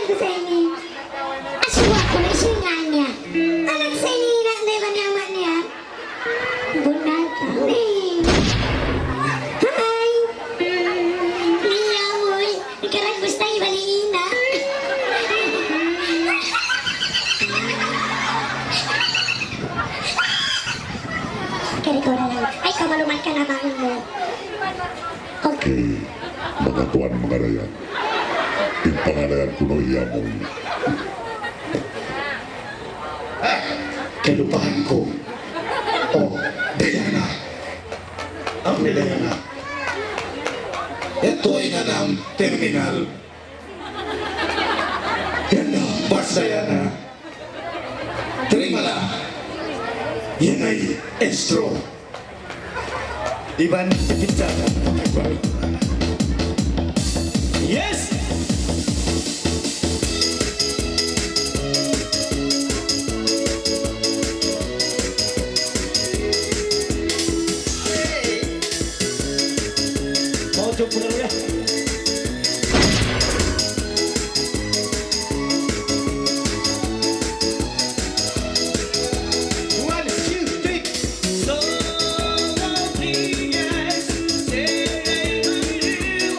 ko sa ini. Aswa ko na isingan niya. Anak sa ini na ba naman niya? Bunal ka. Hi! Liya mo. Ikarang gusto yung baliina. Kaya ko na lang. Ay, kamaluman ka na bangon mo. Okay, mga tuan mga rayan. Yung pangalayan ko no iyamoy. Kinupahan ko. Oh, Dayana. Ang Dayana. Ito ay nanang terminal. Yan na, Bas Dayana. Trimala. Yan ay estro. Iban, pizza. Yes! Mau coba dulu ya. One, two, three. So lonely, yes. Say you,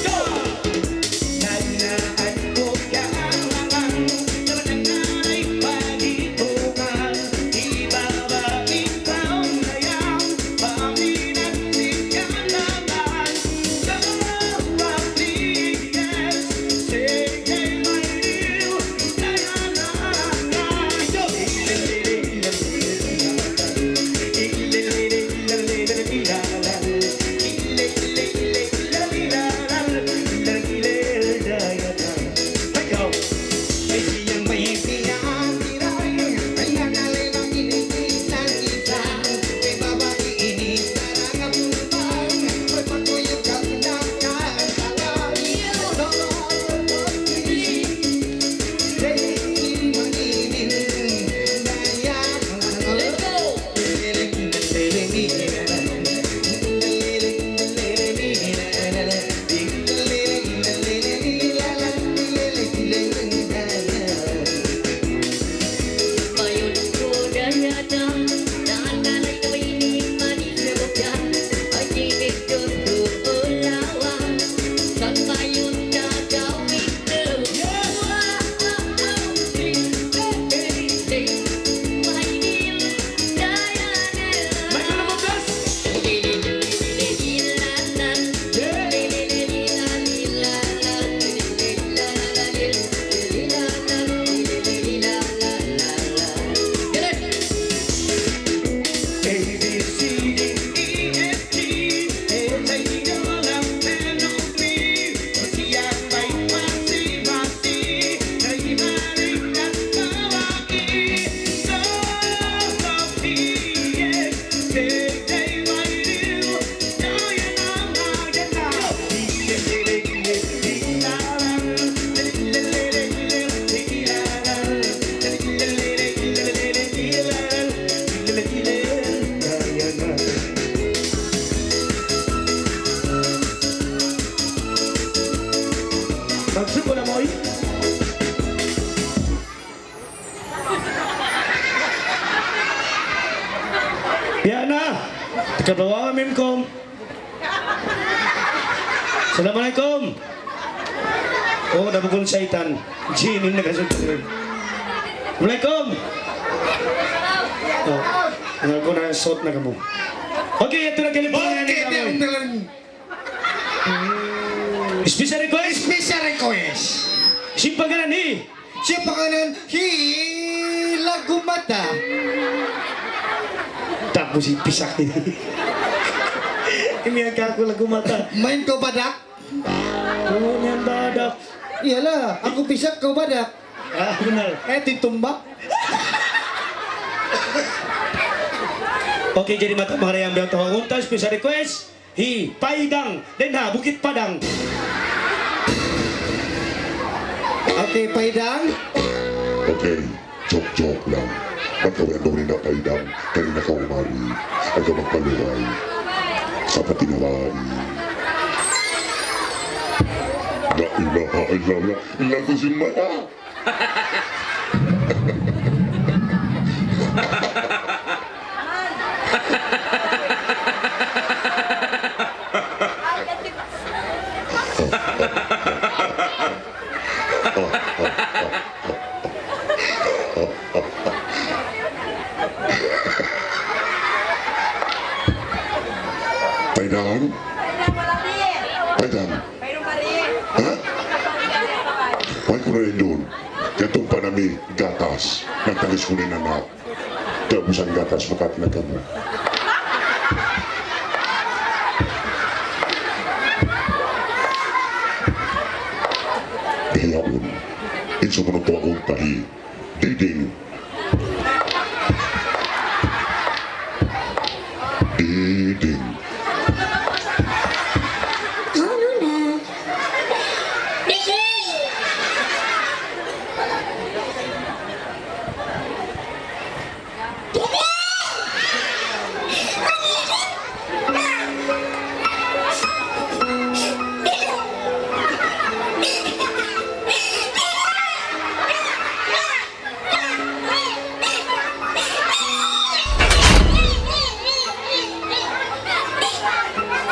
go. Nana aku kalangan, terdengar pagi-bunga di bawah ikaw sayang, paminat di kalangan. So lonely, yes. Say my dear, Magsukol na mo eh. Dayana, kabawa amin kom. Assalamualaikum. Oh, nabukol syaitan. Jinin na kasunod. Assalamualaikum. Oh, nalko na suot na kamo. Okay, ito na kalipungan ni kamo. Special request? Special request. Simpaganan ni. Simpaganan Hilagumata. Tapos ipisak ni. Imiyaga ako lagumata. Main kau badak? Oo, niyan badak. Iyalah, aku pisak kau badak. Ah, benar. Ditumbak. Oke, jadi mata mga yang bilang tawa unta special request. Paidang, Denha, Bukit Padang. Oke, Paidang. Okay, joke lang. Pagkawin daw rin na Paidang, kanina ka umari, aga magpaluway, sa patinawai. La ilaha illallah. Lagu Zumaya. Paidang. Paidang. Ha? May ko na rin doon. Katong panami gatas. Nagtalis ko rin anak. Kaubusan gatas makat na kamo. Hiyaon. Inso mo nung akong tahi. Diding. Diding. Ano na? Diding!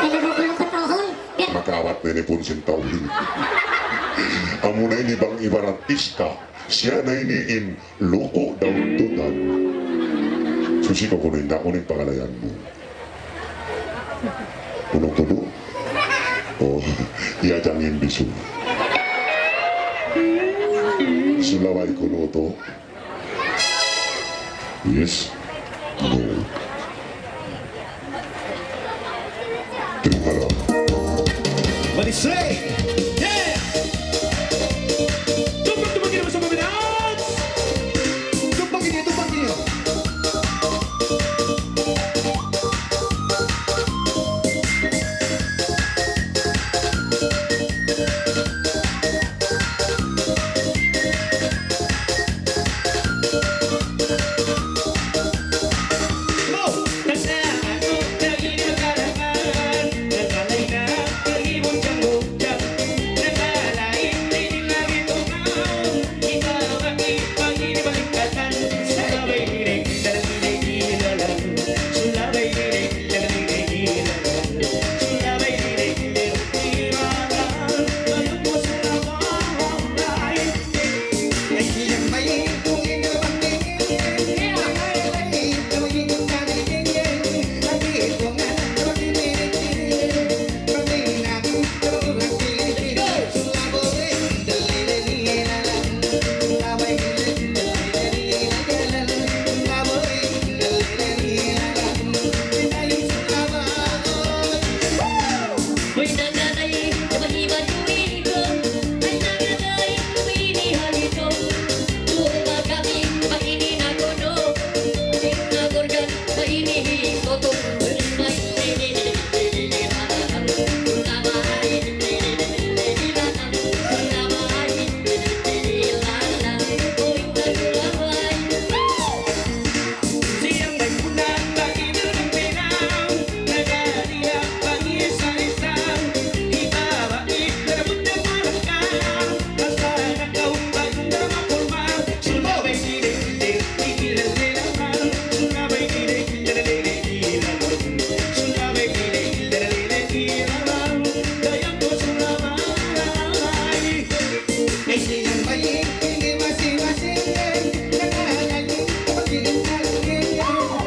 Nalagugulong ka tahon. Makawat na ni Punsin Tauhin. Amo na ini bang ibarantista. Siya na iniin loko daw tutan. Susino ko na hindi ako ng pangalayan mo. Tunog-tunog. O, iyajangin biso. Sulaway ko no to. Yes. No. Terima kasih. Manisay! Yeah! Tumpag-tumpag niyo sa mga dance! Tumpagin niyo, tumpagin niyo. Go! Nasa ako, naging magkalaman. Nagkalay na, nag-ibon kang hukyan. Nagkalain, hindi na itumaw. Ikaw ang ipag-inibalikatan. Sulabay dinig, dalalinig, ilalang. Sulabay dinig, dalalinig, ilalang. Sulabay dinig, ilalang. Ngayon mo sa labay. Ay siyang may kung inabangin. Ay tawagin ko na nagingin. Lagi ito nga pag-ibigin. Pag-inan, tulad pilipin. Sulaboy, dalilinilalan. Sulabay, dalilinilalan. Sulaboy, dalilinilalan. Pinayong sulaboy. Hoy nanay, nabahiban ko ito. Ay nanay, pinihan ito. Tuwa kami, mainin ako no. Ating nagorgan, mainihin ko to. May nililililanan. Sulabay, nililililanan. Sulabay, nililililanan. Hoy nagulabay. Siyang may punan, lagi na ng pinaw. Nagaliyak pang isa-isang. Ibabait na nabot ng malakang. Basta nagkaumbag na mapulma. Sulabay dinig, ikilalalaman. Sulabay dinig, dalalilig-ilalan. Sulabay dinig, dalalilig-ilalan. Dayan ko sulabay. Ay siyang may hindi masing-masing. Nakalaging pag-iin talagin.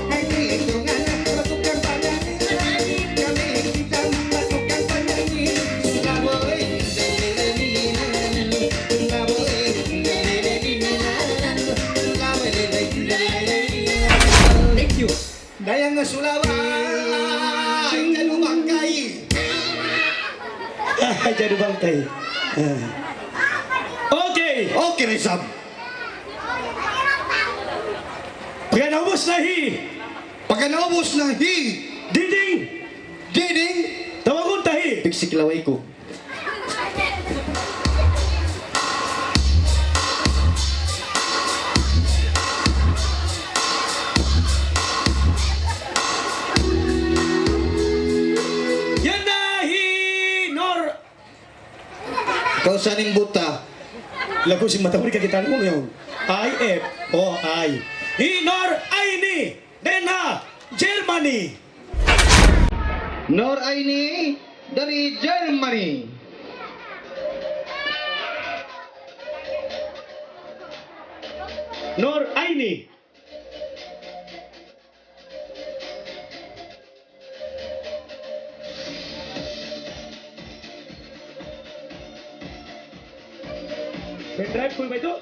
Ay dito nga patukang panangin. Kami kitang patukang panangin. Sulaboy, dalilinilalan. Sulaboy, dalilinilalan. Sulaboy, dalilinilalan. Thank you. Dayang nga sulaway. Kalubangkay. Jadi bangkay. Okay. Okay, Rizam. Pagka naubos na Pagka naubos na diding, diding, tawagon tahi. pigsik laway ko. Kausaning buta. Lagu si matawari ka kita mo ngayon. IF o I. Hinor Aini Denha Germany. Nor Aini dari Germany. Nor Aini. Pendrive full ba ito?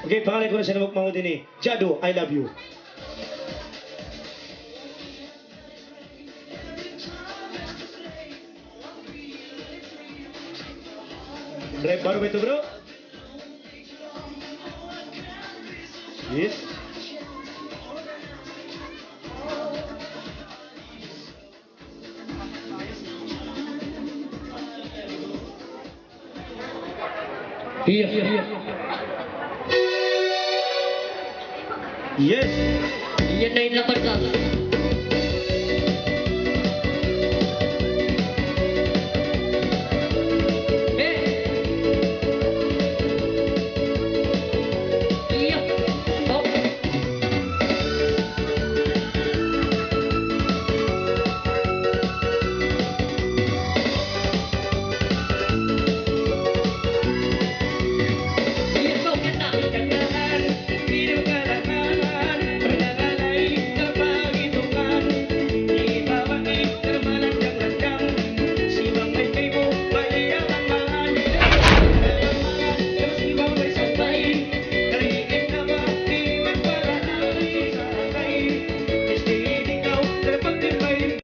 Okay, pangalan ko na sa namang din eh. Jado, I love you. Pendrive baru ba ito, bro? Yes. Iya. Yes. Yan na yung lapad ka.